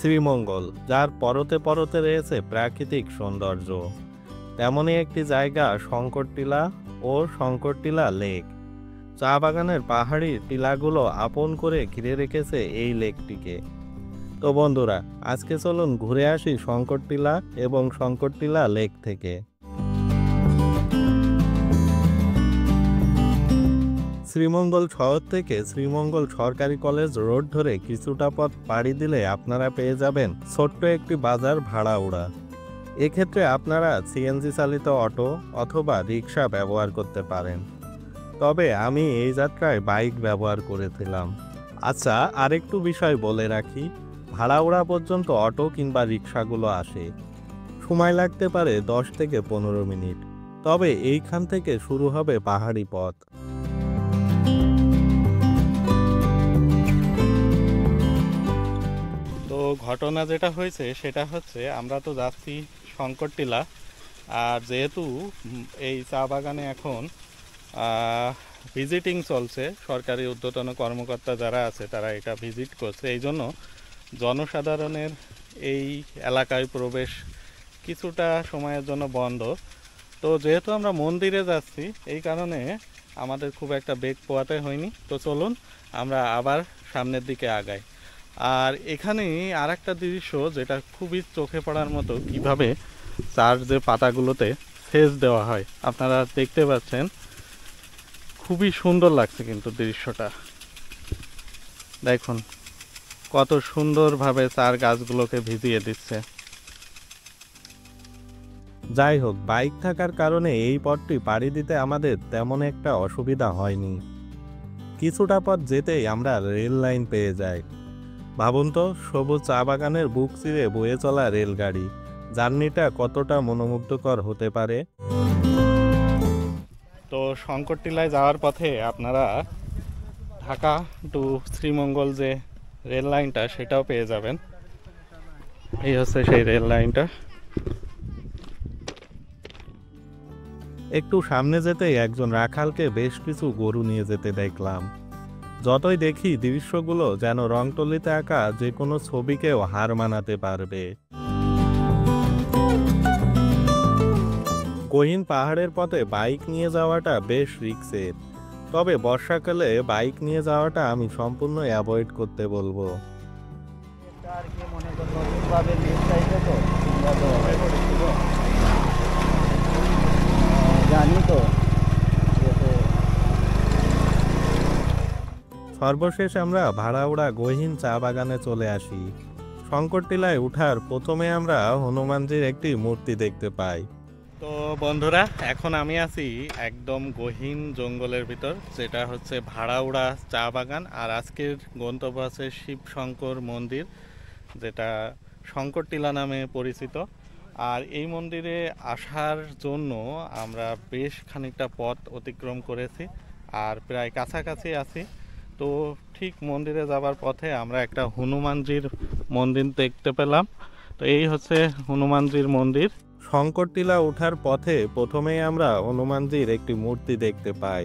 শ্রীমঙ্গল, যার পরতে পরতে রয়েছে প্রাকৃতিক সৌন্দর্য। তেমনই একটি জায়গা শঙ্কর টিলা ও শঙ্কর টিলা লেক। চা বাগানের পাহাড়ি টিলাগুলো আপন করে ঘিরে রেখেছে এই লেকটিকে। তো বন্ধুরা, আজকে চলুন ঘুরে আসি শঙ্কর টিলা এবং শঙ্কর টিলা লেক থেকে। শ্রীমঙ্গল শহর থেকে শ্রীমঙ্গল সরকারি কলেজ রোড ধরে কিছুটা পথ পাড়ি দিলে আপনারা পেয়ে যাবেন ছোট্ট একটি বাজার ভাড়াউড়া। এক্ষেত্রে আপনারা সিএনজি চালিত অটো অথবা রিক্সা ব্যবহার করতে পারেন, তবে আমি এই যাত্রায় বাইক ব্যবহার করেছিলাম। আচ্ছা, আরেকটু বিষয় বলে রাখি, ভাড়াউড়া পর্যন্ত অটো কিংবা রিক্সাগুলো আসে। সময় লাগতে পারে 10 থেকে 15 মিনিট, তবে এইখান থেকে শুরু হবে পাহাড়ি পথ। তো ঘটনা যেটা হয়েছে সেটা হচ্ছে, আমরা তো যাচ্ছি শঙ্কর টিলা, আর যেহেতু এই চা বাগানে এখন ভিজিটিং চলছে, সরকারি ঊর্ধ্বতন কর্মকর্তা যারা আছে তারা এটা ভিজিট করছে, এই জন্য জনসাধারণের এই এলাকায় প্রবেশ কিছুটা সময়ের জন্য বন্ধ। তো যেহেতু আমরা মন্দিরে যাচ্ছি, এই কারণে আমাদের খুব একটা বেগ পোয়াতে হয়নি। তো চলুন আমরা আবার সামনের দিকে আগাই। আর এখানে আর একটা দৃশ্য যেটা খুবই চোখে পড়ার মতো, কিভাবে চার যে পাতাগুলোতে সেচ দেওয়া হয় আপনারা দেখতে পাচ্ছেন, খুবই সুন্দর লাগছে কিন্তু দৃশ্যটা। দেখুন কত সুন্দরভাবে চার গাছগুলোকে ভিজিয়ে দিচ্ছে। যাই হোক, বাইক থাকার কারণে এই পথটি পাড়ি দিতে আমাদের তেমন একটা অসুবিধা হয়নি। কিছুটা পথ যেতেই আমরা রেল লাইন পেয়ে যাই। ভাবুন তো, সবুজ চা বাগানের বুক চিরে বয়ে চলা রেলগাড়ি, জার্নিটা কতটা মনোমুগ্ধকর হতে পারে। তো শঙ্কর টিলায় যাওয়ার পথে আপনারা ঢাকা টু শ্রীমঙ্গল যে রেল লাইনটা সেটাও পেয়ে যাবেন। এই হচ্ছে সেই রেল লাইনটা। একটু সামনে যেতেই একজন রাখালকে বেশ কিছু গরু নিয়ে যেতে দেখলাম। যতই দেখি দৃশ্যগুলো যেন রংতুলিতে আঁকা যে কোনো ছবিকেও হার মানাতে পারবে। গহীন পাহাড়ের পথে বাইক নিয়ে যাওয়াটা বেশ রিস্কের, তবে বর্ষাকালে বাইক নিয়ে যাওয়াটা আমি সম্পূর্ণ অ্যাভয়েড করতে বলবো। সর্বশেষ আমরা ভাড়াউড়া গহীন চা বাগানে চলে আসি। শঙ্কর টিলায় উঠার প্রথমে আমরা হনুমানজির একটি মূর্তি দেখতে পাই। তো বন্ধুরা, এখন আমি আছি একদম গহীন জঙ্গলের ভিতর, যেটা হচ্ছে ভাড়াউড়া চা বাগান। আর আজকের গন্তব্য আছে শিব শঙ্কর মন্দির, যেটা শঙ্কর টিলা নামে পরিচিত। আর এই মন্দিরে আসার জন্য আমরা বেশ খানিকটা পথ অতিক্রম করেছি, আর প্রায় কাছাকাছি আছি। তো ঠিক মন্দিরে যাবার পথে আমরা একটা হনুমানজির মন্দির দেখতে পেলাম। তো এই হচ্ছে হনুমানজির মন্দির। শঙ্কর টিলা ওঠার পথে প্রথমেই আমরা হনুমানজির একটি মূর্তি দেখতে পাই,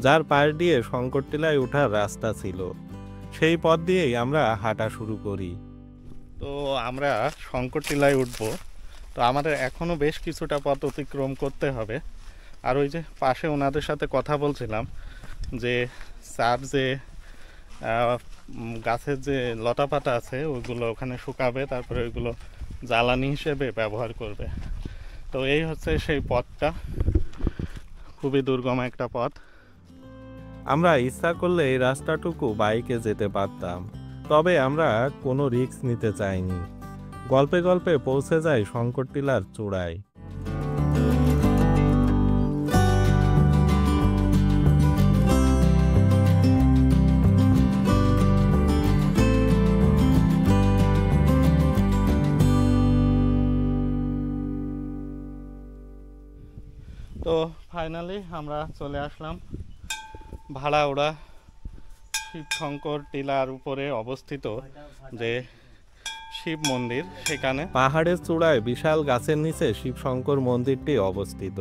যার পাশ দিয়ে শঙ্কর টিলায় ওঠার রাস্তা ছিল। সেই পথ দিয়েই আমরা হাঁটা শুরু করি। তো আমরা শঙ্কর টিলায় উঠব, তো আমাদের এখনো বেশ কিছুটা পথ অতিক্রম করতে হবে। আর ওই যে পাশে ওনাদের সাথে কথা বলছিলাম যে চার যে গাছের যে লতা পাতা আছে ওইগুলো ওখানে শুকাবে, তারপরে ওইগুলো জ্বালানি হিসেবে ব্যবহার করবে। তো এই হচ্ছে সেই পথটা, খুবই দুর্গম একটা পথ। আমরা ইচ্ছা করলে এই রাস্তাটুকু বাইকে যেতে পারতাম, তবে আমরা কোনো রিস্ক নিতে চাইনি। গল্পে গল্পে পৌঁছে যাই শঙ্কর টিলার চূড়ায়। তো ফাইনালি আমরা চলে আসলাম ভাড়াউড়া শিব শঙ্কর টিলার উপরে অবস্থিত যে শিব মন্দির, সেখানে পাহাড়ের চূড়ায় বিশাল গাছের নিচে শিব শঙ্কর মন্দিরটি অবস্থিত।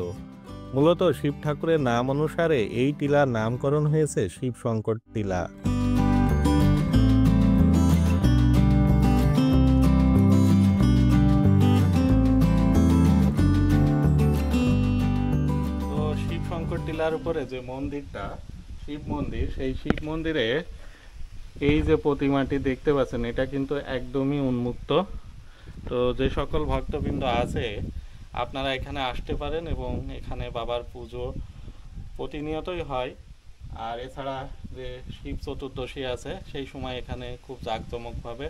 মূলত শিব ঠাকুরের নাম অনুসারে এই টিলার নামকরণ হয়েছে শিব শঙ্কর টিলা। টিলার উপরে যে মন্দিরটা, শিব মন্দির, সেই শিব মন্দিরে এই যে প্রতিমাটি দেখতে পাচ্ছেন এটা কিন্তু একদমই উন্মুক্ত। তো যে সকল ভক্তবৃন্দ আছে আপনারা এখানে আসতে পারেন এবং এখানে বাবার পুজো প্রতিনিয়তই হয়। আর এছাড়া যে শিব চতুর্দশী আছে সেই সময় এখানে খুব জাঁকজমকভাবে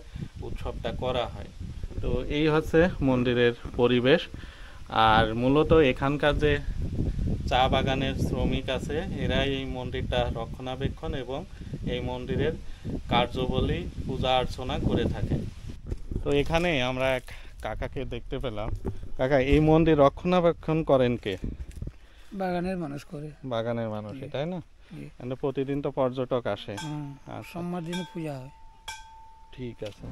উৎসবটা করা হয়। তো এই হচ্ছে মন্দিরের পরিবেশ। আর মূলত এখানকার যে চা বাগানের শ্রমিক আছে এরাই এই মন্দিরটা রক্ষণাবেক্ষণ এবং এই মন্দিরের কার্যবলী পূজা অর্চনা করে থাকে। তো এখানে আমরা এক কাকাকে দেখতে পেলাম। কাকা, এই মন্দির রক্ষণাবেক্ষণ করেন কে? বাগানের মানুষ করে। বাগানের মানুষ, তাই না? প্রতিদিন তো পর্যটক আসে। সোমবার দিনে পূজা হয়। ঠিক আছে।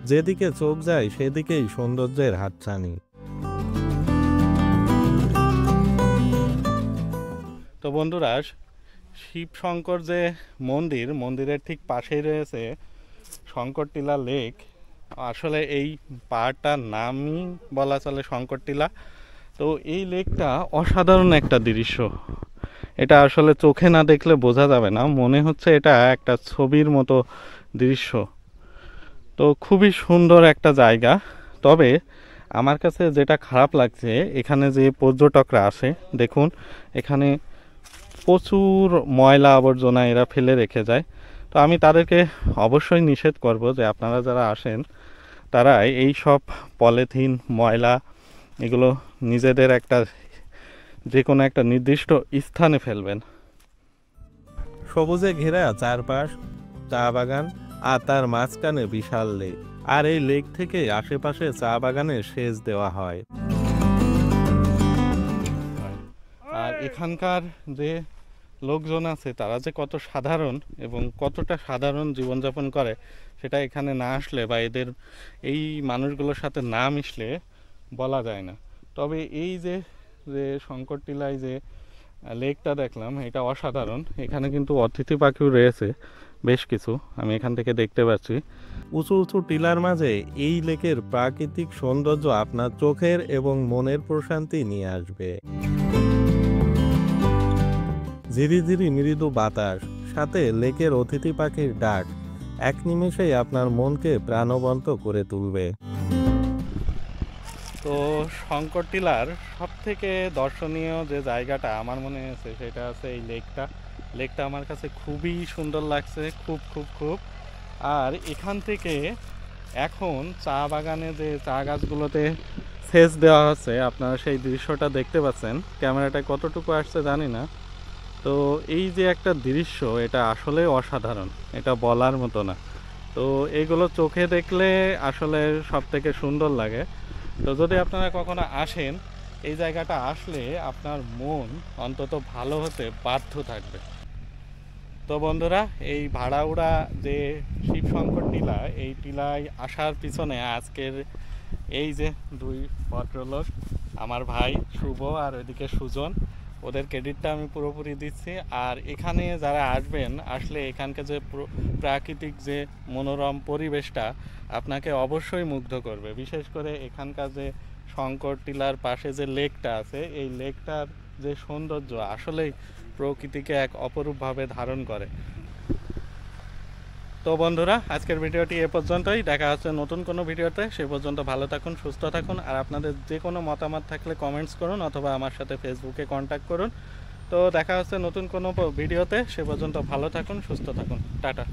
যেদিকে চোখ যায় সেদিকেই সৌন্দর্যের হাতছানি। তো বন্ধুরা, শিব শঙ্কর যে মন্দিরের ঠিক পাশেই রয়েছে শঙ্করটিলা লেক। আসলে এই পাহাড়টার নামই বলা চলে শঙ্করটিলা। তো এই লেকটা অসাধারণ একটা দৃশ্য। এটা আসলে চোখে না দেখলে বোঝা যাবে না, মনে হচ্ছে এটা একটা ছবির মতো দৃশ্য। তো খুবই সুন্দর একটা জায়গা। তবে আমার কাছে যেটা খারাপ লাগছে, এখানে যে পর্যটকরা আসে দেখুন এখানে প্রচুর ময়লা আবর্জনা এরা ফেলে রেখে যায়। তো আমি তাদেরকে অবশ্যই নিষেধ করব যে আপনারা যারা আসেন তারা এই সব পলিথিন ময়লা এগুলো নিজেদের একটা যে কোনো একটা নির্দিষ্ট স্থানে ফেলবেন। সবুজে ঘেরা চারপাশ, চা বাগান, আর তার মাঝখানে বিশাল লেক। আর এই লেক থেকে আশেপাশে চা বাগানে সেচ দেওয়া হয়। আর এখানকার যে লোকজন আছে তারা যে কত সাধারণ এবং কতটা সাধারণ জীবনযাপন করে সেটা এখানে না আসলে বা এদের এই মানুষগুলোর সাথে না মিশলে বলা যায় না। তবে এই যে শঙ্করটিলায় যে লেকটা দেখলাম এটা অসাধারণ। এখানে কিন্তু অতিথি পাখিও রয়েছে বেশ কিছু, আমি এখান থেকে দেখতে পাচ্ছি। উঁচু উঁচু টিলার মাঝে এই লেকের প্রাকৃতিক সৌন্দর্য আপনার চোখের এবং মনের প্রশান্তি নিয়ে আসবে। ঝিরি ঝিরি মৃদু বাতাস, সাথে লেকের অতিথি পাখির ডাক এক নিমেষেই আপনার মনকে প্রাণবন্ত করে তুলবে। তো শঙ্করটিলার সব থেকে দর্শনীয় যে জায়গাটা আমার মনে হয়েছে সেটা হচ্ছে এই লেকটা আমার কাছে খুবই সুন্দর লাগছে, খুব খুব খুব। আর এখান থেকে এখন চা বাগানে যে চা গাছগুলোতে সেচ দেওয়া হচ্ছে আপনারা সেই দৃশ্যটা দেখতে পাচ্ছেন। ক্যামেরাটা কতটুকু আসছে জানি না। তো এই যে একটা দৃশ্য এটা আসলে অসাধারণ, এটা বলার মতো না। তো এইগুলো চোখে দেখলে আসলে সব থেকে সুন্দর লাগে। তো যদি আপনারা কখনো আসেন এই জায়গাটা আসলে আপনার মন অন্তত ভালো হতে বাধ্য থাকবে। তো বন্ধুরা, এই ভাড়াউড়া যে শিব শঙ্কর টিলা, এই টিলায় আসার পিছনে আজকের এই যে দুই ভদ্রলোক, আমার ভাই শুভ আর ওইদিকে সুজন, ওদের ক্রেডিটটা আমি পুরোপুরি দিচ্ছি। আর এখানে যারা আসবেন, আসলে এখানকার যে প্রাকৃতিক যে মনোরম পরিবেশটা আপনাকে অবশ্যই মুগ্ধ করবে। বিশেষ করে এখানকার যে শঙ্কর টিলার পাশে যে লেকটা আছে, এই লেকটার যে সৌন্দর্য আসলেই প্রকৃতিকে এক অপরূপভাবে ধারণ করে। তো বন্ধুরা, আজকের ভিডিওটি এ পর্যন্তই। দেখা হচ্ছে নতুন কোনো ভিডিওতে। সে পর্যন্ত ভালো থাকুন, সুস্থ থাকুন। আর আপনাদের যে কোনো মতামত থাকলে কমেন্টস করুন অথবা আমার সাথে ফেসবুকে কন্ট্যাক্ট করুন। তো দেখা হচ্ছে নতুন কোনো ভিডিওতে। সে পর্যন্ত ভালো থাকুন, সুস্থ থাকুন। টাটা।